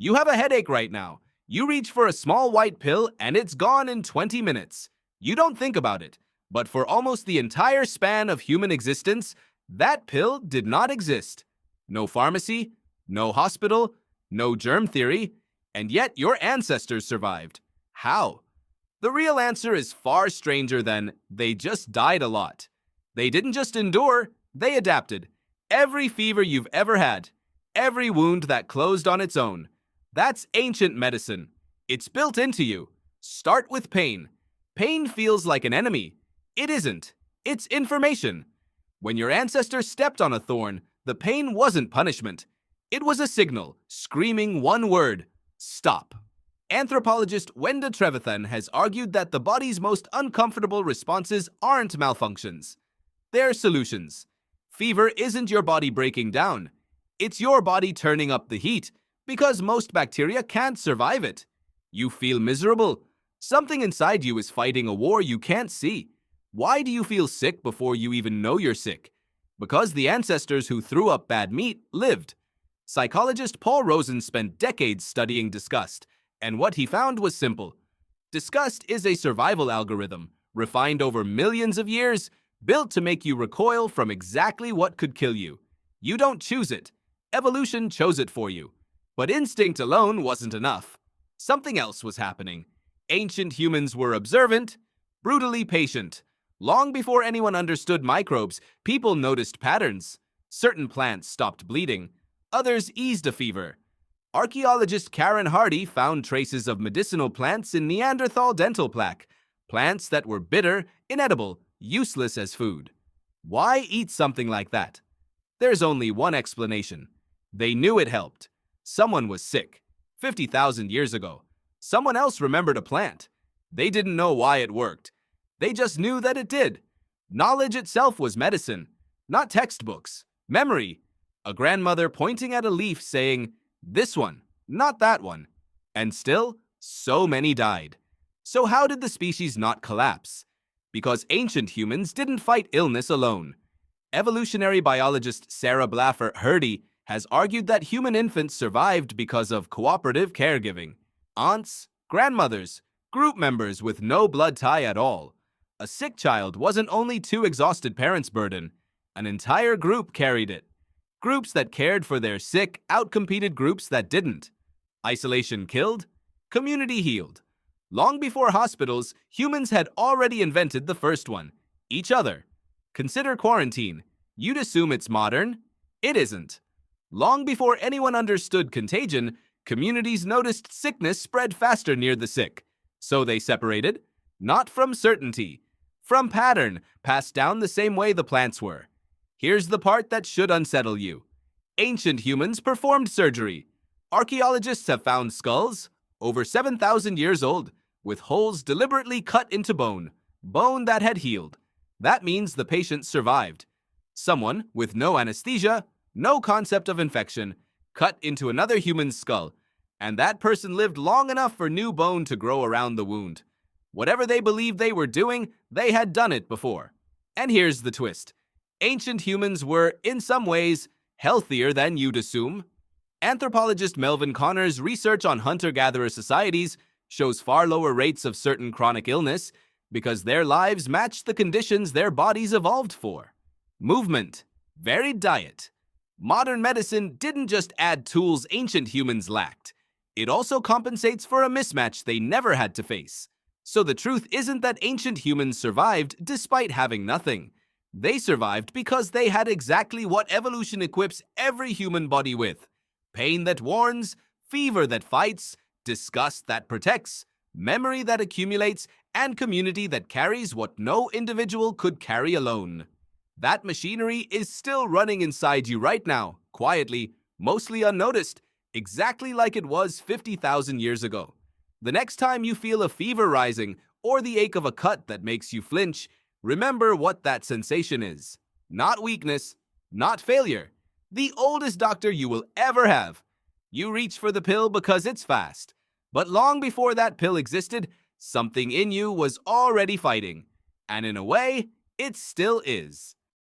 You have a headache right now. You reach for a small white pill and it's gone in 20 minutes. You don't think about it, but for almost the entire span of human existence, that pill did not exist. No pharmacy, no hospital, no germ theory, and yet your ancestors survived. How? The real answer is far stranger than they just died a lot. They didn't just endure, they adapted. Every fever you've ever had, every wound that closed on its own. That's ancient medicine. It's built into you. Start with pain. Pain feels like an enemy. It isn't. It's information. When your ancestors stepped on a thorn, the pain wasn't punishment. It was a signal, screaming one word: stop. Anthropologist Wenda Trevathan has argued that the body's most uncomfortable responses aren't malfunctions. They're solutions. Fever isn't your body breaking down. It's your body turning up the heat, because most bacteria can't survive it. You feel miserable. Something inside you is fighting a war you can't see. Why do you feel sick before you even know you're sick? Because the ancestors who threw up bad meat lived. Psychologist Paul Rozin spent decades studying disgust, and what he found was simple. Disgust is a survival algorithm, refined over millions of years, built to make you recoil from exactly what could kill you. You don't choose it. Evolution chose it for you. But instinct alone wasn't enough. Something else was happening. Ancient humans were observant, brutally patient. Long before anyone understood microbes, people noticed patterns. Certain plants stopped bleeding. Others eased a fever. Archaeologist Sarah Hrdy found traces of medicinal plants in Neanderthal dental plaque, plants that were bitter, inedible, useless as food. Why eat something like that? There's only one explanation. They knew it helped. Someone was sick. 50,000 years ago. Someone else remembered a plant. They didn't know why it worked. They just knew that it did. Knowledge itself was medicine, not textbooks. Memory. A grandmother pointing at a leaf saying, "This one, not that one." And still, so many died. So how did the species not collapse? Because ancient humans didn't fight illness alone. Evolutionary biologist Sarah Blaffer Hrdy has argued that human infants survived because of cooperative caregiving. Aunts, grandmothers, group members with no blood tie at all. A sick child wasn't only two exhausted parents' burden. An entire group carried it. Groups that cared for their sick outcompeted groups that didn't. Isolation killed, community healed. Long before hospitals, humans had already invented the first one: each other. Consider quarantine. You'd assume it's modern. It isn't. Long before anyone understood contagion, communities noticed sickness spread faster near the sick. So they separated, not from certainty, from pattern, passed down the same way the plants were. Here's the part that should unsettle you. Ancient humans performed surgery. Archaeologists have found skulls, over 7,000 years old, with holes deliberately cut into bone, bone that had healed. That means the patient survived. Someone with no anesthesia, no concept of infection, cut into another human's skull, and that person lived long enough for new bone to grow around the wound. Whatever they believed they were doing, they had done it before. And here's the twist. Ancient humans were, in some ways, healthier than you'd assume. Anthropologist Melvin Konner's research on hunter-gatherer societies shows far lower rates of certain chronic illness because their lives matched the conditions their bodies evolved for. Movement, varied diet. Modern medicine didn't just add tools ancient humans lacked. It also compensates for a mismatch they never had to face. So the truth isn't that ancient humans survived despite having nothing. They survived because they had exactly what evolution equips every human body with: pain that warns, fever that fights, disgust that protects, memory that accumulates, and community that carries what no individual could carry alone. That machinery is still running inside you right now, quietly, mostly unnoticed, exactly like it was 50,000 years ago. The next time you feel a fever rising or the ache of a cut that makes you flinch, remember what that sensation is. Not weakness, not failure. The oldest doctor you will ever have. You reach for the pill because it's fast. But long before that pill existed, something in you was already fighting. And in a way, it still is.